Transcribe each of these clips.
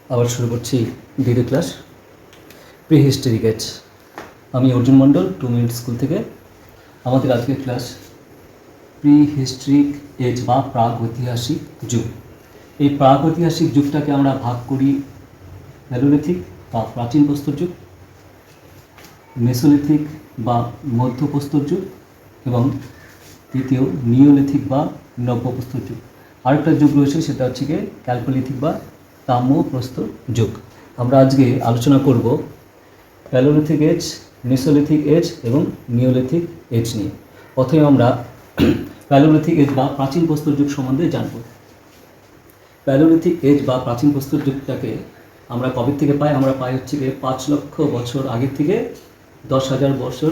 আবার শুরু করছি দ্বিতীয় ক্লাস প্রি হিস্টোরিক এজ। আমি অর্জুন মণ্ডল 2 মিনিট স্কুল থেকে। আমাদের আজকের ক্লাস প্রি হিস্ট্রিক এজ বা প্রাগৈতিহাসিক যুগ। এই প্রাগৈতিহাসিক যুগটাকে আমরা ভাগ করি প্যালোলিথিক বা প্রাচীন প্রস্তর যুগ, মেসোলিথিক বা মধ্যপ্রস্তর যুগ এবং তৃতীয় নিওলিথিক বা নব্যপ্রস্তর যুগ। আরেকটা যুগ রয়েছে, সেটা হচ্ছে গিয়ে ক্যালকোলিথিক বা তাম্রপ্রস্তর যুগ। আমরা আজকে আলোচনা করব প্যালোলিথিক এজ, মেসোলিথিক এজ এবং নিওলিথিক এজ নিয়ে। প্রথমে আমরা প্যালোলিথিক এজ বা প্রাচীন প্রস্তর যুগ সম্বন্ধে জানব। প্যালোলিথিক এজ বা প্রাচীন প্রস্তর যুগটাকে আমরা কবে থেকে পাই? আমরা পাই হচ্ছে গিয়ে 5 লক্ষ বছর আগের থেকে 10,000 বছর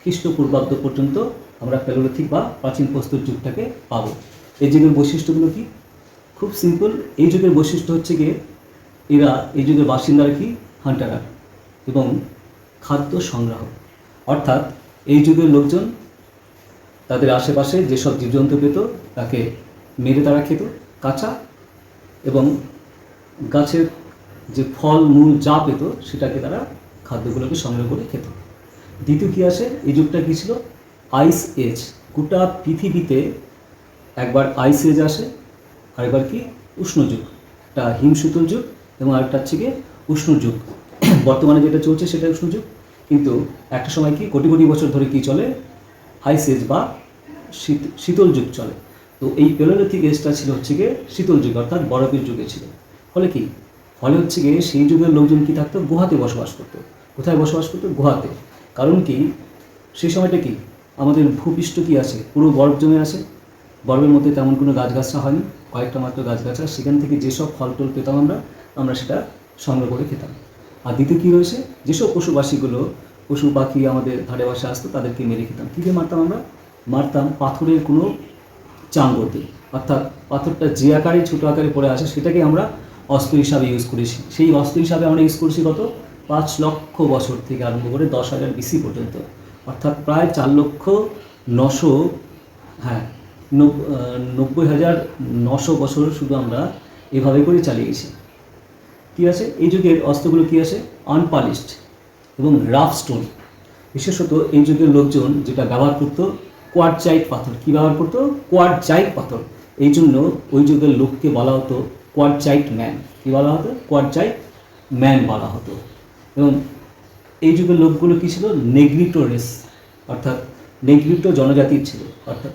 খ্রিস্টপূর্বাব্দ পর্যন্ত আমরা প্যালোলিথিক বা প্রাচীন প্রস্তর যুগটাকে পাবো। এই যুগের বৈশিষ্ট্যগুলো কি? খুব সিম্পল। এই যুগের বৈশিষ্ট্য হচ্ছে গিয়ে এই যুগের বাসিন্দারা কি হান্টারার এবং খাদ্য সংগ্রাহক। অর্থাৎ এই যুগের লোকজন তাদের আশেপাশে যেসব জীবজন্তু পেত তাকে মেরে তারা খেত কাঁচা, এবং গাছের যে ফল মূল যা পেত সেটাকে তারা খাদ্যগুলোকে সংগ্রহ করে খেত। দ্বিতীয় কী আসে? এই যুগটা কী ছিল? Ice age. গোটা পৃথিবীতে একবার আইস এজ আসে, আরেকবার কি উষ্ণ যুগ, একটা হিমশীতল যুগ এবং আরেকটা হচ্ছে গিয়ে উষ্ণ যুগ। বর্তমানে যেটা চলছে সেটা উষ্ণ যুগ, কিন্তু একটা সময় কি কোটি কোটি বছর ধরে কি চলে? আইস এজ বা শীতল যুগ চলে। তো এই প্যালোলিথিক এজটা ছিল হচ্ছে গিয়ে শীতল যুগ, অর্থাৎ বরফের যুগে ছিল। ফলে কি? ফলে হচ্ছে গিয়ে সেই যুগের লোকজন কি থাকতো? গুহাতে বসবাস করতো। কোথায় বসবাস করতো? গুহাতে। কারণ কি? সেই সময়টা কি আমাদের ভূপৃষ্ঠ কি আছে? পুরো বরফ জমে আছে। বরফের মধ্যে তেমন কোনো গাছগাছরা হয়নি, কয়েকটা মাত্র গাছগাছরা। সেখান থেকে যেসব ফল টল পেতাম আমরা সেটা সংগ্রহ করে খেতাম। আর দ্বিতীয় কী রয়েছে? যেসব পশুপাখিগুলো পশু পাখি আমাদের ধারে বাসে আসতো তাদেরকে মেরে খেতাম। কী দিয়ে মারতাম আমরা? মারতাম পাথরের কোনো চাঙ্গর দিয়ে। অর্থাৎ পাথরটা যে আকারে ছোটো আকারে পড়ে আসে সেটাকে আমরা অস্ত্র হিসাবে ইউজ করেছি। সেই অস্ত্র হিসাবে আমরা ইউজ করেছি কত? 5 লক্ষ বছর থেকে আরম্ভ করে 10,000 BC পর্যন্ত। অর্থাৎ প্রায় 4,90,900 বছর শুধু আমরা এভাবে করে চালিয়ে গেছি। কী আছে এই যুগের অস্ত্রগুলো? কী আছে? আনপালিশড এবং রাফ স্টোন। বিশেষত এই যুগের লোকজন যেটা ব্যবহার করতো কোয়ার্টজাইট পাথর। কী ব্যবহার করতো? কোয়ার্টজাইট পাথর। এই জন্য ওই যুগের লোককে বলা হতো কোয়ার্টজাইট ম্যান। কী বলা হতো? কোয়ার্টজাইট ম্যান বলা হতো। এবং এই যুগের লোকগুলো কী ছিল? নেগ্রিটো রেস, অর্থাৎ নেগ্রিটো জনজাতির ছিল। অর্থাৎ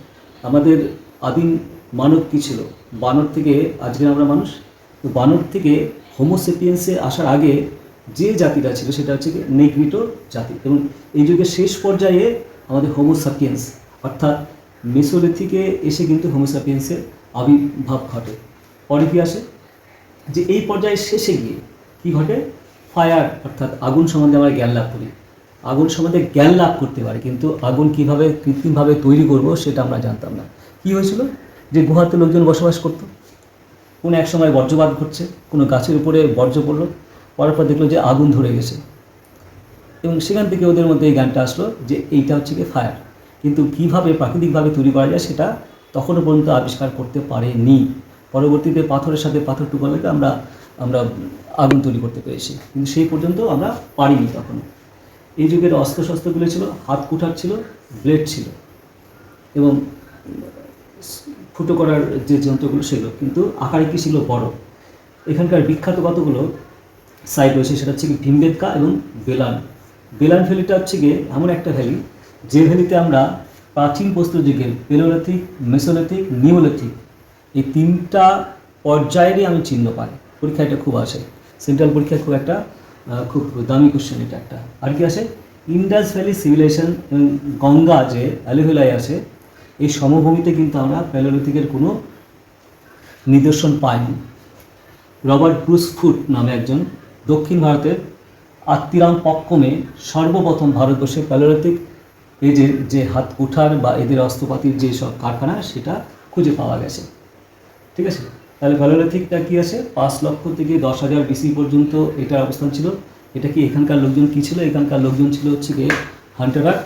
আমাদের আদিম মানব কী ছিল? বানর থেকে আজকের আমরা মানুষ। তো বানর থেকে হোমোসেপিয়েন্সে আসার আগে যে জাতিটা ছিল সেটা হচ্ছে কি নেগ্রিটো জাতি। এবং এই যুগের শেষ পর্যায়ে আমাদের হোমোসাপিয়েন্স, অর্থাৎ মেসোলিথিকে এসে কিন্তু হোমোসাপিয়েন্সের আবির্ভাব ঘটে। পরে কী আসে? যে এই পর্যায়ে শেষে গিয়ে কী ঘটে? ফায়ার, অর্থাৎ আগুন সম্বন্ধে আমরা জ্ঞান লাভ করি। আগুন সম্বন্ধে জ্ঞান লাভ করতে পারি, কিন্তু আগুন কীভাবে কৃত্রিমভাবে তৈরি করব সেটা আমরা জানতাম না। কী হয়েছিল? যে গুহাতে লোকজন বসবাস করতো, কোনো এক সময় বজ্রপাত ঘটছে, কোনো গাছের উপরে বর্জ্য পড়লো, পড়ার পর দেখলো যে আগুন ধরে গেছে, এবং সেখান থেকে ওদের মধ্যে এই জ্ঞানটা আসলো যে এইটা হচ্ছে কি ফায়ার। কিন্তু কীভাবে প্রাকৃতিকভাবে তৈরি করা যায় সেটা তখনও পর্যন্ত আবিষ্কার করতে পারেনি। পরবর্তীতে পাথরের সাথে পাথর টুকরো মেখে আমরা আগুন তৈরি করতে পেরেছি, কিন্তু সেই পর্যন্ত আমরা পারিনি তখনও। এই যুগের অস্ত্রশস্ত্রগুলো ছিল হাত কুঠার ছিল, ব্লেড ছিল এবং ফুটো করার যে যন্ত্রগুলো সেগুলো, কিন্তু আকারে কী ছিল? বড়। এখানকার বিখ্যাত কতগুলো সাইট রয়েছে, সেটা হচ্ছে কি ভীমবেটকা এবং বেলান। বেলান ভ্যালিটা হচ্ছে গিয়ে এমন একটা ভ্যালি যে ভ্যালিতে আমরা প্রাচীন প্রস্তর যুগের প্যালোলিথিক, মেসোলিথিক, নিওলিথিক এই 3টা পর্যায়েরই আমি চিহ্ন পাই। পরীক্ষা এটা খুব আসে, সেন্ট্রাল পরীক্ষায় খুব দামি কোশ্চেন এটা একটা। আর কি আসে? ইন্ডাস ভ্যালি সিভিলাইজেশন এবং গঙ্গা যে অ্যালোভেলায় আছে, এই সমভূমিতে কিন্তু আমরা প্যালোলিথিকের কোনো নিদর্শন পাইনি। রবার্ট ব্রুস ফুট নামে একজন দক্ষিণ ভারতের আত্মিরামপক্কমে সর্বপ্রথম ভারতবর্ষে প্যালোলিথিক এজের যে হাত কুঠার বা এদের অস্ত্রপাতির যে সব কারখানা সেটা খুঁজে পাওয়া গেছে। ঠিক আছে, তাহলে প্যালোলিথিকটা কী আছে? 5 লক্ষ থেকে 10,000 BC পর্যন্ত এটার অবস্থান ছিল। এটা কি এখানকার লোকজন কী ছিল? এখানকার লোকজন ছিল হচ্ছে গিয়ে হান্টারার,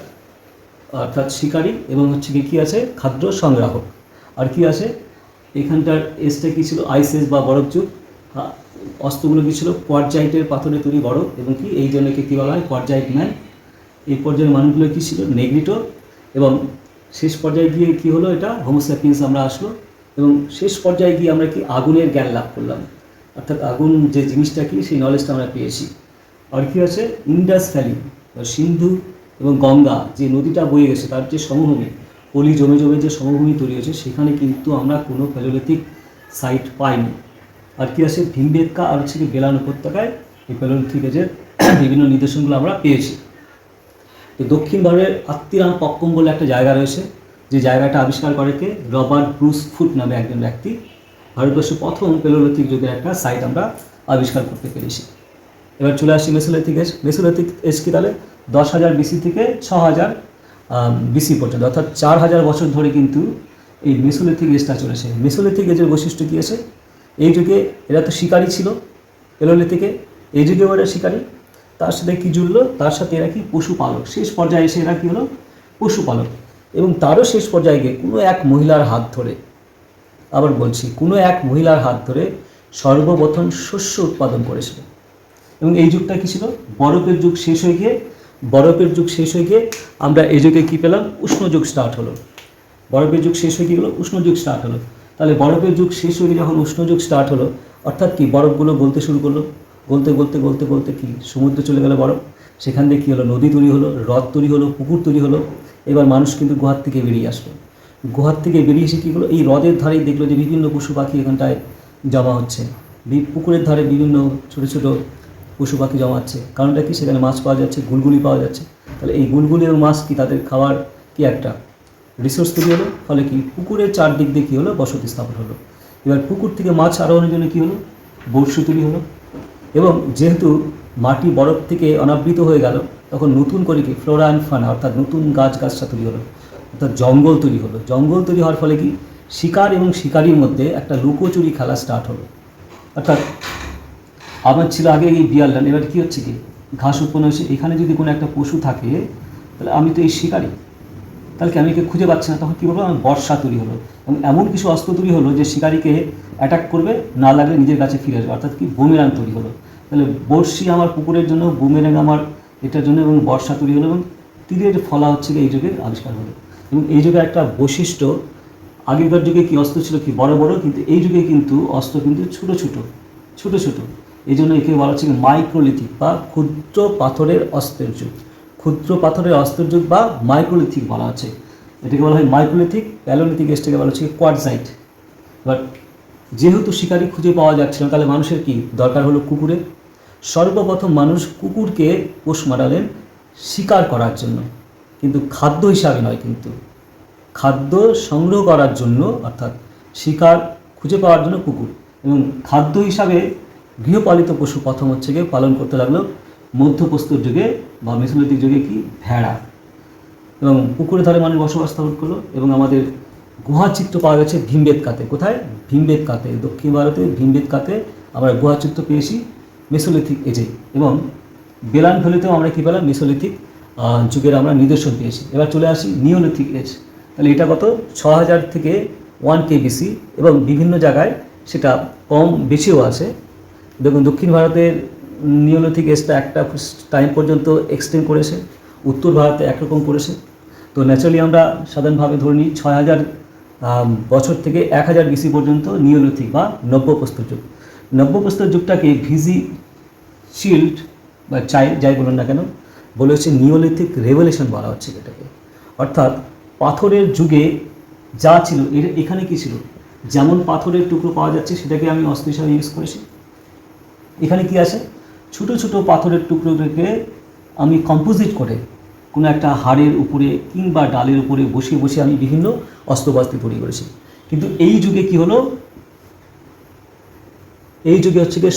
অর্থাৎ শিকারী, এবং হচ্ছে গিয়ে কী আছে? খাদ্য সংগ্রাহক। আর কি আছে? এখানটার এজটা কী ছিল? আইস এজ বা বরফ যুগ। অস্ত্রগুলো কী ছিল? কোয়ার্জাইটের পাথরে তৈরি বড়, এবং কি এই জন্য কী বলা হয়? কোয়ার্জাইট ম্যান। এই পর্যায়ের মানুষগুলো কী ছিল? নেগ্রিটো। এবং শেষ পর্যায়ে গিয়ে কী হলো? এটা হোমোস্যাপিয়েন্স আমরা আসলো, এবং শেষ পর্যায়ে গিয়ে আমরা কি আগুনের জ্ঞান লাভ করলাম, অর্থাৎ আগুন যে জিনিসটা কি সেই নলেজটা আমরা পেয়েছি। আর কী আছে? ইন্ডাস ভ্যালি, সিন্ধু এবং গঙ্গা যে নদীটা বয়ে গেছে তার যে সমভূমি, পলি জমে জমে যে সমভূমি তৈরি হয়েছে, সেখানে কিন্তু আমরা কোনো প্যালিওলিথিক সাইট পাইনি। আর কী আছে? ভীমবেটকা আর হচ্ছে কি বেলান উপত্যকায় এই প্যালিওলিথিক এজের বিভিন্ন নিদর্শনগুলো আমরা পেয়েছি। তো দক্ষিণ ভারতের আত্মিরাম পক্কম বলে একটা জায়গা রয়েছে, যে জায়গাটা আবিষ্কার করে কে? রবার্ট ব্রুস ফুট নামে একজন ব্যক্তি। ভারতবর্ষে প্রথম প্যালিওলিথিক যুগের একটা সাইট আমরা আবিষ্কার করতে পেরেছি। এবার চলে আসি মেসোলিথিক এজ। মেসোলিথিক এজ কি তাহলে 10,000 বিসি থেকে 6,000 বিসি পর্যন্ত, অর্থাৎ 4,000 বছর ধরে কিন্তু এই মেসোলিথিক এজটা চলেছে। মেসোলিথিক এজের বৈশিষ্ট্য কী আছে? এই যুগে এরা তো শিকারী ছিল, প্যালিওলিথিকে এই যুগেও এরা শিকারী, তার সাথে কী জুড়লো? তার সাথে এরা কি? পশুপালক। শেষ পর্যায়ে এসে এরা কী হলো? পশুপালক। এবং তারও শেষ পর্যায়ে গিয়ে কোনো এক মহিলার হাত ধরে, আবার বলছি, কোনো এক মহিলার হাত ধরে সর্বপ্রথম শস্য উৎপাদন করেছিল। এবং এই যুগটা কী ছিল? বরফের যুগ শেষ হয়ে গিয়ে আমরা এই যুগে কী পেলাম? উষ্ণ যুগ স্টার্ট হলো। বরফের যুগ শেষ হয়ে কী হলো? উষ্ণ যুগ স্টার্ট হলো। তাহলে বরফের যুগ শেষ হয়ে গিয়ে যখন উষ্ণ যুগ স্টার্ট হলো, অর্থাৎ কি বরফগুলো গলতে শুরু করলো, গলতে কি সমুদ্রে চলে গেল বরফ। সেখান থেকে কী হলো? নদী তৈরি হলো, হ্রদ তৈরি হলো, পুকুর তৈরি হলো। এবার মানুষ কিন্তু গুহার থেকে বেরিয়ে আসলো। গুহার থেকে বেরিয়ে এসে কী হলো? এই হ্রদের ধারেই দেখলো যে বিভিন্ন পশু পাখি এখানটায় জমা হচ্ছে, পুকুরের ধারে বিভিন্ন ছোটো ছোটো পশু পাখি জমাচ্ছে। কারণটা কি? সেখানে মাছ পাওয়া যাচ্ছে, গুলগুলি পাওয়া যাচ্ছে। তাহলে এই গুলগুলি এবং মাছ কি তাদের খাওয়ার কি একটা রিসোর্স তৈরি হলো। ফলে কি পুকুরের চারদিক দিয়ে কী হলো? বসতি স্থাপন হলো। এবার পুকুর থেকে মাছ আরোহণের জন্য কী হলো? বড়শি তৈরি হলো। এবং যেহেতু মাটি বরফ থেকে অনাবৃত হয়ে গেল, তখন নতুন করে কি ফ্লোরা অ্যান্ড ফানা, অর্থাৎ নতুন গাছগাছরা তৈরি হলো, অর্থাৎ জঙ্গল তৈরি হলো। জঙ্গল তৈরি হওয়ার ফলে কি শিকার এবং শিকারির মধ্যে একটা লুকোচুরি খেলা স্টার্ট হলো। অর্থাৎ আমার ছিল আগে এই বিয়ারল্যান্ড, এবার কী হচ্ছে কি ঘাস উৎপন্ন হয়েছে, এখানে যদি কোনো একটা পশু থাকে তাহলে আমি তো এই শিকারি, তাহলে কি আমি একে খুঁজে পাচ্ছি না। তখন কী বলবো? আমার বর্ষা তৈরি হলো, এবং এমন কিছু অস্ত্র তৈরি হলো যে শিকারিকে অ্যাটাক করবে, না লাগলে নিজের কাছে ফিরে আসবে, অর্থাৎ কি বুমেরাং তৈরি হলো। তাহলে বড়শি আমার পুকুরের জন্য, বুমেরাং আমার এটার জন্য, এবং বর্ষা তৈরি হলো, এবং তীরের ফলা হচ্ছে এই যুগের আবিষ্কার হলো। এবং এই যুগের একটা বৈশিষ্ট্য, আগেকার যুগে কি অস্ত্র ছিল কি বড় বড়, কিন্তু এই যুগে কিন্তু অস্ত্র কিন্তু ছোটো ছোটো। এই জন্য একে বলা হচ্ছে মাইক্রোলিথিক বা ক্ষুদ্র পাথরের অস্ত্রের যুগ। ক্ষুদ্র পাথরের অস্ত্রের যুগ বা মাইক্রোলিথিক বলা হচ্ছে। এটাকে বলা হয় মাইক্রোলিথিক। প্যালিওলিথিক এজটাকে বলা হচ্ছে কোয়ার্টজাইট। বাট যেহেতু শিকারি খুঁজে পাওয়া যাচ্ছিল না, তাহলে মানুষের কি দরকার হলো? কুকুরের। সর্বপ্রথম মানুষ কুকুরকে পোষ মারালেন শিকার করার জন্য, কিন্তু খাদ্য হিসাবে নয়, কিন্তু খাদ্য সংগ্রহ করার জন্য, অর্থাৎ শিকার খুঁজে পাওয়ার জন্য কুকুর, এবং খাদ্য হিসাবে গৃহপালিত পশু প্রথম হচ্ছে গিয়ে পালন করতে লাগলো মধ্যপ্রস্তর যুগে বা মেসোলিথিক যুগে কি ভেড়া। এবং পুকুরের ধারে মানুষ বসবাস স্থাপন করলো। এবং আমাদের গুহাচিত্র পাওয়া গেছে ভীমবেটকাতে। কোথায়? ভীমবেটকাতে, দক্ষিণ ভারতে ভীমবেটকাতে আমরা গুহাচিত্র পেয়েছি মেসোলিথিক এজে। এবং বেলান ভ্যালিতেও আমরা কী পেলাম? মেসোলিথিক যুগের আমরা নিদর্শন পেয়েছি। এবার চলে আসি নিওলিথিক এজ। তাহলে এটা কত? 6,000 থেকে 1K BC, এবং বিভিন্ন জায়গায় সেটা কম বেশিও আছে। দেখুন দক্ষিণ ভারতের নিওলিথিক এজটা একটা টাইম পর্যন্ত এক্সটেন্ড করেছে, উত্তর ভারতে একরকম করেছে। তো ন্যাচারালি আমরা সাধারণভাবে ধরে নিই 6,000 বছর থেকে 1,000 BC পর্যন্ত নিওলিথিক বা নব্যপ্রস্তর যুগ। নব্যপ্রস্তর যুগটাকে ভিজি শিল্ড বা যাই বলুন না কেন বলে হচ্ছে নিওলিথিক রেভলিউশন বলা হচ্ছে এটাকে। অর্থাৎ পাথরের যুগে যা ছিল এখানে কি ছিল? যেমন পাথরের টুকরো পাওয়া যাচ্ছে সেটাকে আমি অস্ত্র হিসাবে ইউজ করেছি। এখানে কি আছে? ছোটো ছোটো পাথরের টুকরোকে আমি কম্পোজিট করে কোনো একটা হাড়ের উপরে কিংবা ডালের উপরে বসিয়ে বসিয়ে আমি বিভিন্ন অস্ত্রবাস্ত্র তৈরি করেছি। কিন্তু এই যুগে কি হলো? এই যুগে হচ্ছে গিয়ে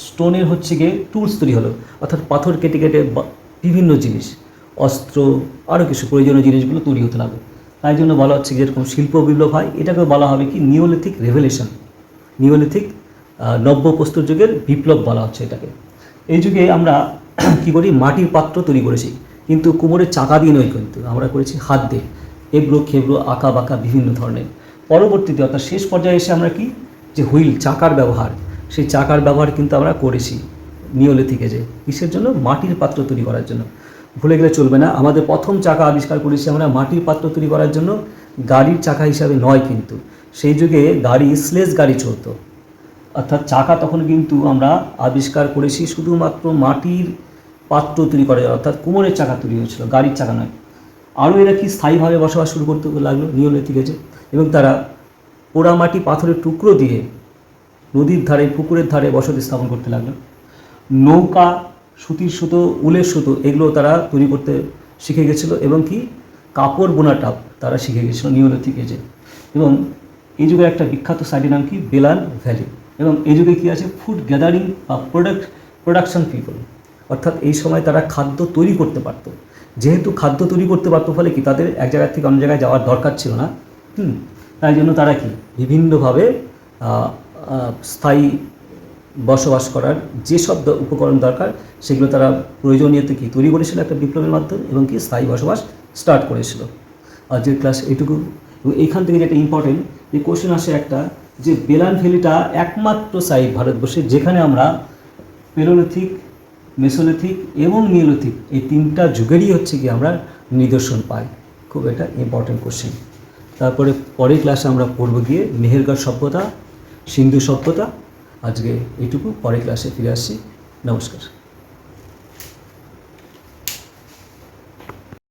স্টোনের হচ্ছে গিয়ে টুলস তৈরি হলো, অর্থাৎ পাথর কেটে কেটে বিভিন্ন জিনিস, অস্ত্র, আরও কিছু প্রয়োজনীয় জিনিসগুলো তৈরি হতে লাগলো। তাই জন্য বলা হচ্ছে যেরকম শিল্প বিপ্লব হয়, এটাকে বলা হবে কি নিওলিথিক রেভলিউশন, নিওলিথিক নব্যপ্রস্তর যুগের বিপ্লব বলা হচ্ছে এটাকে। এই যুগে আমরা কী করি? মাটির পাত্র তৈরি করেছি, কিন্তু কোমরের চাকা দিয়ে নয়, কিন্তু আমরা করেছি হাত দিয়ে, এবড়ো খেবড়ো আঁকা বাঁকা বিভিন্ন ধরনের। পরবর্তীতে অর্থাৎ শেষ পর্যায়ে এসে আমরা কি যে হুইল চাকার ব্যবহার, সেই চাকার ব্যবহার কিন্তু আমরা করেছি নিওলিথিক এজে। কিসের জন্য? মাটির পাত্র তৈরি করার জন্য। ভুলে গেলে চলবে না, আমাদের প্রথম চাকা আবিষ্কার করেছি আমরা মাটির পাত্র তৈরি করার জন্য, গাড়ির চাকা হিসাবে নয়। কিন্তু সেই যুগে গাড়ি স্লেজ গাড়ি চলতো, অর্থাৎ চাকা তখন কিন্তু আমরা আবিষ্কার করেছি শুধুমাত্র মাটির পাত্র তৈরি করা যায়, অর্থাৎ কুমোরের চাকা তৈরি হয়েছিল, গাড়ির চাকা নয়। আরও এরা কি স্থায়ীভাবে বসবাস শুরু করতে লাগলো নিওলিথিক এজে, এবং তারা পোড়ামাটি পাথরের টুকরো দিয়ে নদীর ধারে পুকুরের ধারে বসতি স্থাপন করতে লাগলো। নৌকা, সুতির সুতো, উলের সুতো এগুলো তারা তৈরি করতে শিখে গেছিলো, এবং কি কাপড় বোনাটাও তারা শিখে গেছিলো নিওলিথিক এজে। এবং এই যুগের একটা বিখ্যাত সাইটের নাম কি? বেলান ভ্যালি। এবং এই যুগে কী আছে? ফুড গ্যাদারিং বা প্রোডাকশন পিপল, অর্থাৎ এই সময় তারা খাদ্য তৈরি করতে পারত। যেহেতু খাদ্য তৈরি করতে পারতো, ফলে কি তাদের এক জায়গা থেকে অন্য জায়গায় যাওয়ার দরকার ছিল না। তাই জন্য তারা কি বিভিন্নভাবে স্থায়ী বসবাস করার যেসব উপকরণ দরকার সেগুলো তারা প্রয়োজনীয়তে কি তৈরি করেছিল একটা বিপ্লবের মাধ্যমে, এবং কি স্থায়ী বসবাস স্টার্ট করেছিল। আজকের ক্লাস এইটুকু। এবং এইখান থেকে যেটা ইম্পর্টেন্ট, যে কোশ্চেন আসে একটা, যে বেলান ভ্যালিটা একমাত্র সাইট ভারতবর্ষে যেখানে আমরা পেলোলিথিক, মেসোলিথিক এবং নিওলিথিক এই তিনটা যুগেরই হচ্ছে কি আমরা নিদর্শন পাই। খুব এটা ইম্পর্টেন্ট কোশ্চেন। তারপরে পরের ক্লাসে আমরা পড়ব গিয়ে মেহেরগড় সভ্যতা, সিন্ধু সভ্যতা। আজকে এইটুকু, পরের ক্লাসে ফিরে আসছি। নমস্কার।